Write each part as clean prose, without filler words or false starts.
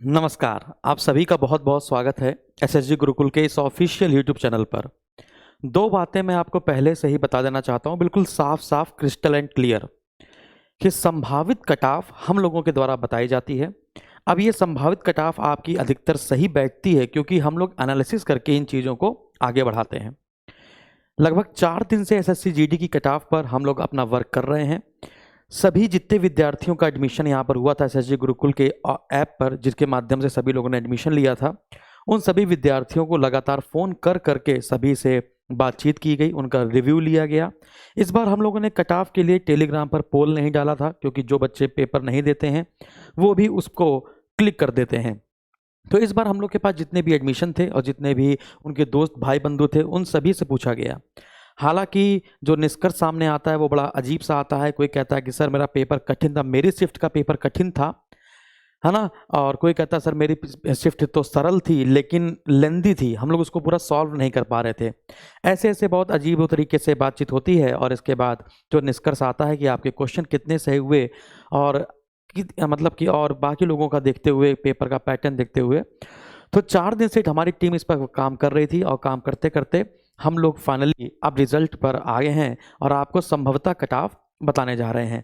नमस्कार, आप सभी का बहुत बहुत स्वागत है एसएसजी गुरुकुल के इस ऑफिशियल यूट्यूब चैनल पर। दो बातें मैं आपको पहले से ही बता देना चाहता हूँ, बिल्कुल साफ साफ क्रिस्टल एंड क्लियर, कि संभावित कटाव हम लोगों के द्वारा बताई जाती है। अब ये संभावित कटाव आपकी अधिकतर सही बैठती है क्योंकि हम लोग एनालिसिस करके इन चीज़ों को आगे बढ़ाते हैं। लगभग 4 दिन से एसएससी जीडी की कटाव पर हम लोग अपना वर्क कर रहे हैं। सभी जितने विद्यार्थियों का एडमिशन यहाँ पर हुआ था एसएसजी गुरुकुल के ऐप पर, जिसके माध्यम से सभी लोगों ने एडमिशन लिया था, उन सभी विद्यार्थियों को लगातार फ़ोन कर करके सभी से बातचीत की गई, उनका रिव्यू लिया गया। इस बार हम लोगों ने कट ऑफ के लिए टेलीग्राम पर पोल नहीं डाला था क्योंकि जो बच्चे पेपर नहीं देते हैं वो भी उसको क्लिक कर देते हैं। तो इस बार हम लोग के पास जितने भी एडमिशन थे और जितने भी उनके दोस्त भाई बंधु थे उन सभी से पूछा गया। हालांकि जो निष्कर्ष सामने आता है वो बड़ा अजीब सा आता है। कोई कहता है कि सर मेरा पेपर कठिन था, मेरी शिफ्ट का पेपर कठिन था, है ना। और कोई कहता है सर मेरी शिफ्ट तो सरल थी लेकिन लेंदी थी, हम लोग उसको पूरा सॉल्व नहीं कर पा रहे थे। ऐसे ऐसे बहुत अजीब तरीके से बातचीत होती है और इसके बाद जो निष्कर्ष आता है कि आपके क्वेश्चन कितने सही हुए और मतलब कि और बाकी लोगों का देखते हुए, पेपर का पैटर्न देखते हुए, तो 4 दिन से हमारी टीम इस पर काम कर रही थी और काम करते करते हम लोग फाइनली अब रिजल्ट पर आ गए हैं और आपको संभवतः कटाव बताने जा रहे हैं।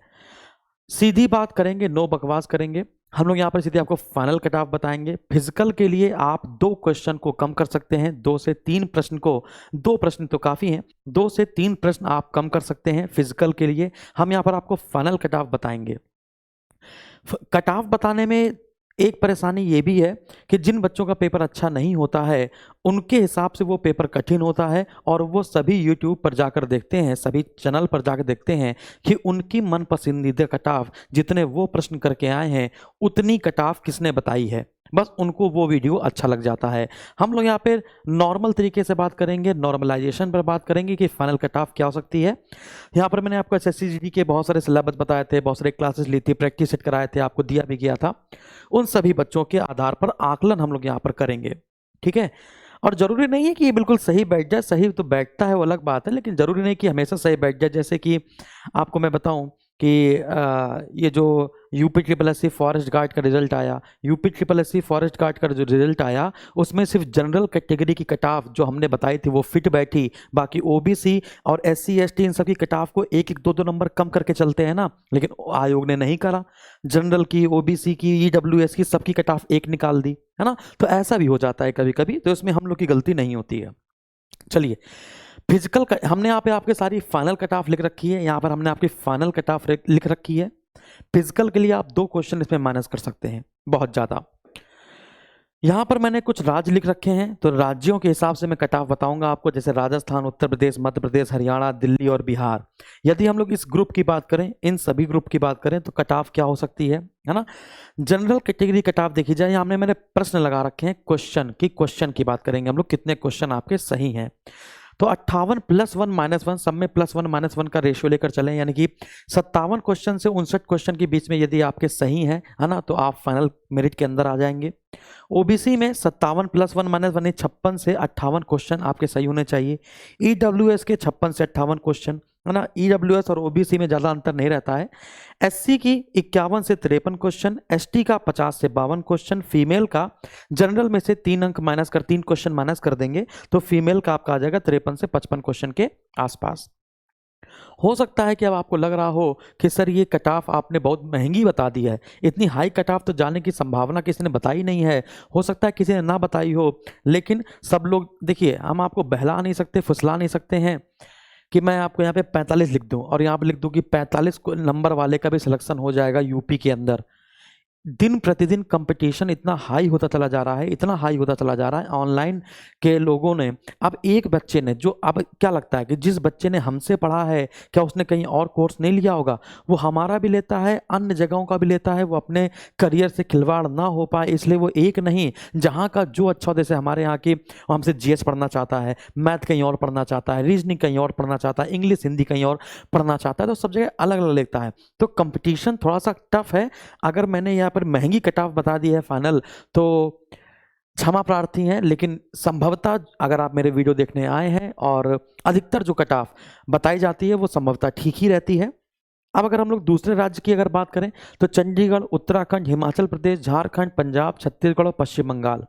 सीधी बात करेंगे, नो बकवास करेंगे। हम लोग यहाँ पर सीधे आपको फाइनल कटाव बताएंगे। फिजिकल के लिए आप 2 क्वेश्चन को कम कर सकते हैं, 2 से 3 प्रश्न को, 2 प्रश्न तो काफ़ी हैं, 2 से 3 प्रश्न आप कम कर सकते हैं फिजिकल के लिए। हम यहाँ पर आपको फाइनल कटाव बताएंगे। कटाव बताने में एक परेशानी ये भी है कि जिन बच्चों का पेपर अच्छा नहीं होता है उनके हिसाब से वो पेपर कठिन होता है और वो सभी यूट्यूब पर जाकर देखते हैं, सभी चैनल पर जाकर देखते हैं कि उनकी मन पसंदीदा कटाव जितने वो प्रश्न करके आए हैं उतनी कटाव किसने बताई है, बस उनको वो वीडियो अच्छा लग जाता है। हम लोग यहाँ पे नॉर्मल तरीके से बात करेंगे, नॉर्मलाइजेशन पर बात करेंगे कि फाइनल कटाव क्या हो सकती है। यहाँ पर मैंने आपको एसएससी जीडी के बहुत सारे सिलेबस बताए थे, बहुत सारे क्लासेस ली थी, प्रैक्टिस सेट कराए थे, आपको दिया भी गया था। उन सभी बच्चों के आधार पर आकलन हम लोग यहाँ पर करेंगे, ठीक है। और जरूरी नहीं है कि ये बिल्कुल सही बैठ जाए, सही तो बैठता है वो अलग बात है, लेकिन जरूरी नहीं कि हमेशा सही बैठ जाए। जैसे कि आपको मैं बताऊं कि ये जो UP triple S C forest guard का रिजल्ट आया, UP triple S C forest guard का जो रिजल्ट आया उसमें सिर्फ जनरल कैटेगरी की कटाव जो हमने बताई थी वो फिट बैठी, बाकी ओबीसी और एससी एसटी इन सब की कटाव को 1-1 2-2 नंबर कम करके चलते हैं ना, लेकिन आयोग ने नहीं करा। जनरल की, ओबीसी की, ईडब्ल्यूएस की सबकी कटाव 1 निकाल दी, है ना। तो ऐसा भी हो जाता है कभी कभी, तो इसमें हम लोग की गलती नहीं होती है। चलिए, फिजिकल हमने यहाँ पे आपके सारी फाइनल कट ऑफ लिख रखी है, यहाँ पर हमने आपकी फाइनल कट ऑफ लिख रखी है। फिजिकल के लिए आप 2 क्वेश्चन इसमें माइनस कर सकते हैं, बहुत ज़्यादा। यहाँ पर मैंने कुछ राज्य लिख रखे हैं, तो राज्यों के हिसाब से मैं कट ऑफ बताऊंगा आपको, जैसे राजस्थान, उत्तर प्रदेश, मध्य प्रदेश, हरियाणा, दिल्ली और बिहार। यदि हम लोग इस ग्रुप की बात करें, इन सभी ग्रुप की बात करें, तो कट ऑफ क्या हो सकती है ना। जनरल कैटेगरी कट ऑफ देखी जाए, यहाँ मैंने प्रश्न लगा रखे हैं क्वेश्चन की बात करेंगे हम लोग, कितने क्वेश्चन आपके सही हैं। तो 58 + 1 - 1 सब में +1 - 1 का रेशियो लेकर चलें, यानी कि 57 क्वेश्चन से 59 क्वेश्चन के बीच में यदि आपके सही हैं, है ना, तो आप फाइनल मेरिट के अंदर आ जाएंगे। ओबीसी में 57 + 1 - 1 56 से 58 क्वेश्चन आपके सही होने चाहिए। ईडब्ल्यूएस के 56 से 58 क्वेश्चन, है ना। ईडब्ल्यूएस और ओबीसी में ज़्यादा अंतर नहीं रहता है। एससी की 51 से 53 क्वेश्चन, एसटी का 50 से 52 क्वेश्चन, फीमेल का जनरल में से 3 क्वेश्चन माइनस कर देंगे तो फीमेल का आपका आ जाएगा 53 से 55 क्वेश्चन के आसपास। हो सकता है कि अब आपको लग रहा हो कि सर ये कट ऑफ आपने बहुत महंगी बता दी है, इतनी हाई कट ऑफ तो जाने की संभावना किसी ने बताई नहीं है। हो सकता है किसी ने ना बताई हो, लेकिन सब लोग, देखिए हम आपको बहला नहीं सकते, फुसला नहीं सकते हैं कि मैं आपको यहाँ पे 45 लिख दूं और यहाँ पे लिख दूं कि 45 नंबर वाले का भी सिलेक्शन हो जाएगा यूपी के अंदर। दिन प्रतिदिन कंपटीशन इतना हाई होता चला जा रहा है, इतना हाई होता चला जा रहा है। ऑनलाइन के लोगों ने, अब एक बच्चे ने, जो अब क्या लगता है कि जिस बच्चे ने हमसे पढ़ा है क्या उसने कहीं और कोर्स नहीं लिया होगा, वो हमारा भी लेता है, अन्य जगहों का भी लेता है, वो अपने करियर से खिलवाड़ ना हो पाए इसलिए वो एक नहीं, जहाँ का जो अच्छा, जैसे हमारे यहाँ की हमसे जीएस पढ़ना चाहता है, मैथ कहीं और पढ़ना चाहता है, रीजनिंग कहीं और पढ़ना चाहता है, इंग्लिश हिंदी कहीं और पढ़ना चाहता है, तो सब जगह अलग अलग लेता है। तो कंपटीशन थोड़ा सा टफ है। अगर मैंने यहाँ पर महंगी कट ऑफ बता दी है फाइनल, तो क्षमा प्रार्थी हैं, लेकिन संभवतः अगर आप मेरे वीडियो देखने आए हैं और अधिकतर जो कट ऑफ बताई जाती है वो संभवतः ठीक ही रहती है। अब अगर हम लोग दूसरे राज्य की अगर बात करें तो चंडीगढ़, उत्तराखंड, हिमाचल प्रदेश, झारखंड, पंजाब, छत्तीसगढ़ और पश्चिम बंगाल,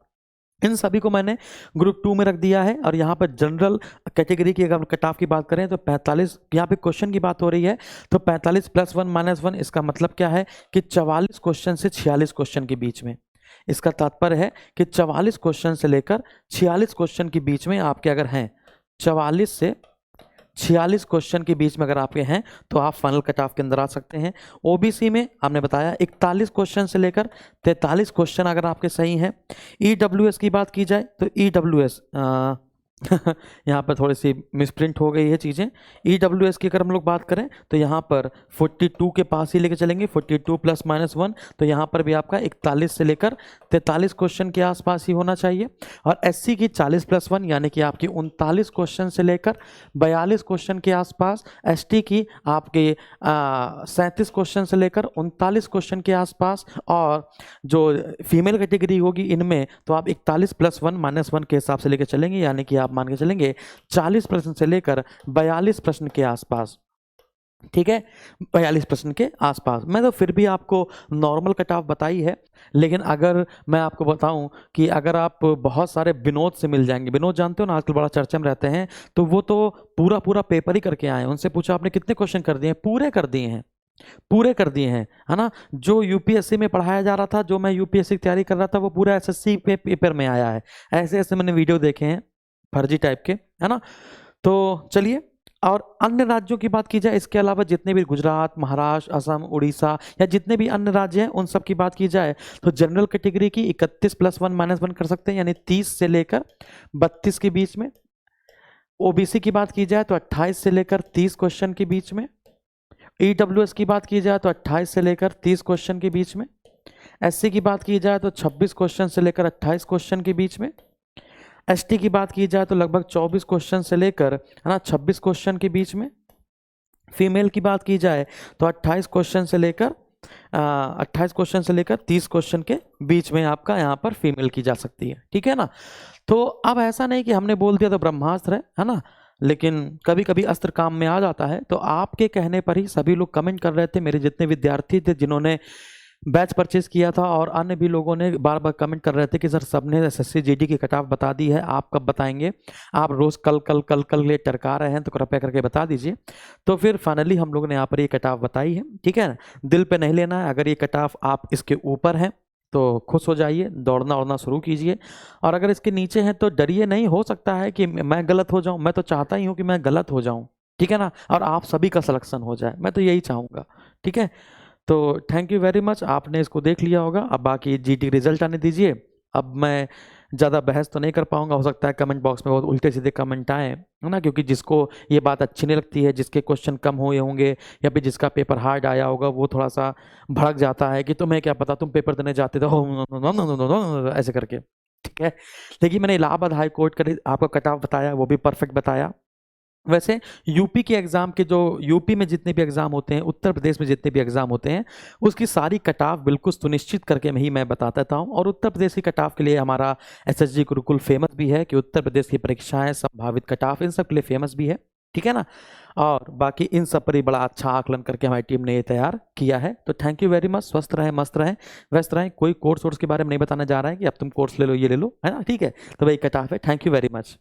इन सभी को मैंने ग्रुप 2 में रख दिया है। और यहाँ पर जनरल कैटेगरी की अगर कट ऑफ की बात करें तो 45, यहाँ पे क्वेश्चन की बात हो रही है तो 45 + 1 - 1, इसका मतलब क्या है कि 44 क्वेश्चन से 46 क्वेश्चन के बीच में। इसका तात्पर्य है कि 44 क्वेश्चन से लेकर 46 क्वेश्चन के बीच में आपके अगर हैं, 44 से 46 क्वेश्चन के बीच में अगर आपके हैं तो आप फाइनल कट ऑफ के अंदर आ सकते हैं। ओबीसी में हमने बताया 41 क्वेश्चन से लेकर 43 क्वेश्चन अगर आपके सही हैं। ईडब्ल्यूएस की बात की जाए तो ईडब्ल्यूएस यहाँ पर थोड़ी सी मिसप्रिंट हो गई है चीज़ें। ईडब्ल्यूएस की अगर हम लोग बात करें तो यहाँ पर 42 के पास ही लेके चलेंगे, 42 + -1, तो यहाँ पर भी आपका 41 से लेकर 43 क्वेश्चन के आसपास ही होना चाहिए। और एससी की 40 + 1 यानी कि आपकी 39 क्वेश्चन से लेकर 42 क्वेश्चन के आसपास। एसटी की आपके 37 क्वेश्चन से लेकर 39 क्वेश्चन के आसपास। और जो फीमेल कैटेगरी होगी इनमें तो आप 41 + 1 - 1 के हिसाब से लेकर चलेंगे, यानी कि आप मान के चलेंगे 40 प्रश्न से लेकर 42 प्रश्न के आसपास। ठीक है, 42 प्रश्न के आसपास। मैं तो फिर भी आपको नॉर्मल कट ऑफ बताई है, लेकिन अगर मैं आपको बताऊं कि अगर आप बहुत सारे विनोद से मिल जाएंगे, विनोद जानते हो ना आजकल बड़ा चर्चा में रहते हैं, तो वो तो पूरा पूरा पेपर ही करके आए हैं। उनसे पूछा आपने कितने क्वेश्चन कर दिए हैं? पूरे कर दिए हैं, पूरे कर दिए हैं, है ना। जो यूपीएससी में पढ़ाया जा रहा था, जो मैं यूपीएससी की तैयारी कर रहा था, वो पूरा एसएससी पे पेपर में आया है। ऐसे ऐसे मैंने वीडियो देखे हैं फर्जी टाइप के, है ना। तो चलिए, और अन्य राज्यों की बात की जाए, इसके अलावा जितने भी गुजरात, महाराष्ट्र, असम, उड़ीसा या जितने भी अन्य राज्य हैं उन सब की बात की जाए तो जनरल कैटेगरी की 31 + 1 - 1 कर सकते हैं, यानी 30 से लेकर 32 के बीच में। ओबीसी की बात की जाए तो 28 से लेकर 30 क्वेश्चन के बीच में। ईडब्ल्यूएस की बात की जाए तो 28 से लेकर 30 क्वेश्चन के बीच में। एससी की बात की जाए तो 26 क्वेश्चन से लेकर 28 क्वेश्चन के बीच में। एसटी की बात की जाए तो लगभग 24 क्वेश्चन से लेकर, है ना, 26 क्वेश्चन के बीच में। फीमेल की बात की जाए तो 28 क्वेश्चन से लेकर 30 क्वेश्चन के बीच में आपका यहाँ पर फीमेल की जा सकती है। ठीक है ना। तो अब ऐसा नहीं कि हमने बोल दिया तो ब्रह्मास्त्र है ना, लेकिन कभी कभी अस्त्र काम में आ जाता है। तो आपके कहने पर ही सभी लोग कमेंट कर रहे थे, मेरे जितने विद्यार्थी थे जिन्होंने बैच परचेज किया था, और अन्य भी लोगों ने बार बार कमेंट कर रहे थे कि सर सबने एसएससी जीडी की कट ऑफ बता दी है, आप कब बताएंगे? आप रोज कल कल कल कल ले टरका रहे हैं, तो कृपया करके बता दीजिए। तो फिर फाइनली हम लोगों ने यहाँ पर ये कट ऑफ बताई है। ठीक है ना, दिल पे नहीं लेना है। अगर ये कट ऑफ आप इसके ऊपर हैं तो खुश हो जाइए, दौड़ना उड़ना शुरू कीजिए। और अगर इसके नीचे हैं तो डरिए नहीं, हो सकता है कि मैं गलत हो जाऊं। मैं तो चाहता ही हूं कि मैं गलत हो जाऊं, ठीक है ना, और आप सभी का सिलेक्शन हो जाए, मैं तो यही चाहूंगा। ठीक है, तो थैंक यू वेरी मच, आपने इसको देख लिया होगा। अब बाकी जीडी रिजल्ट आने दीजिए। अब मैं ज़्यादा बहस तो नहीं कर पाऊंगा, हो सकता है कमेंट बॉक्स में बहुत उल्टे सीधे कमेंट आए, है ना, क्योंकि जिसको ये बात अच्छी नहीं लगती है, जिसके क्वेश्चन कम हुए होंगे या फिर जिसका पेपर हार्ड आया होगा, वो थोड़ा सा भड़क जाता है कि तुम्हें क्या पता, तुम पेपर देने जाते थे ऐसे करके। ठीक है, देखिए मैंने इलाहाबाद हाई कोर्ट का आपको कट ऑफ बताया, वो भी परफेक्ट बताया। वैसे यूपी के एग्जाम के, जो यूपी में जितने भी एग्जाम होते हैं, उत्तर प्रदेश में जितने भी एग्जाम होते हैं, उसकी सारी कट ऑफ बिल्कुल सुनिश्चित करके ही मैं बता देता हूँ। और उत्तर प्रदेश की कट ऑफ के लिए हमारा एसएसजी गुरुकुल फेमस भी है कि उत्तर प्रदेश की परीक्षाएं, संभावित कट ऑफ इन सब के लिए फेमस भी है। ठीक है ना, और बाकी इन सब पर ही बड़ा अच्छा आकलन करके हमारी टीम ने ये तैयार किया है। तो थैंक यू वेरी मच, स्वस्थ रहें, मस्त रहें, व्यस्त रहें। कोई कोर्स के बारे में नहीं बताने जा रहा है कि अब तुम कोर्स ले लो, ये ले लो, है ना। ठीक है, तो भाई कट ऑफ है। Thank you very much.